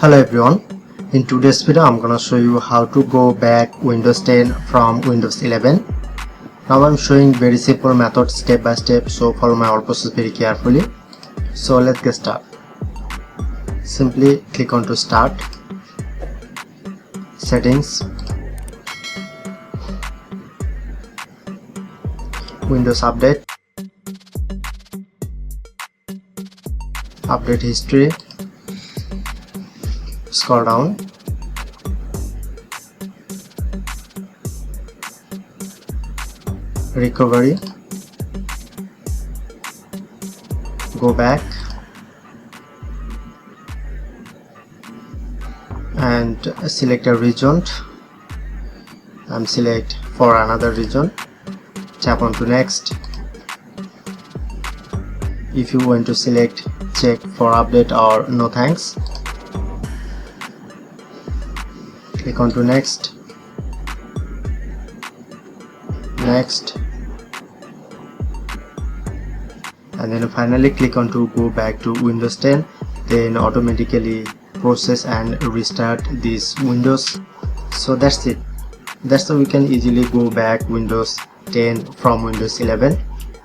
Hello everyone, in today's video I'm gonna show you how to go back Windows 10 from Windows 11. Now I'm showing very simple method step by step, so follow my whole process very carefully. So let's get started. Simply click on to Start, Settings, Windows Update, Update History, scroll down, Recovery, go back and select a region. I'm select for another region, tap on to next. If you want to select check for update or no thanks, click on to next, and then finally click on to go back to Windows 10. Then automatically process and restart this Windows. So that's it. That's how we can easily go back Windows 10 from Windows 11.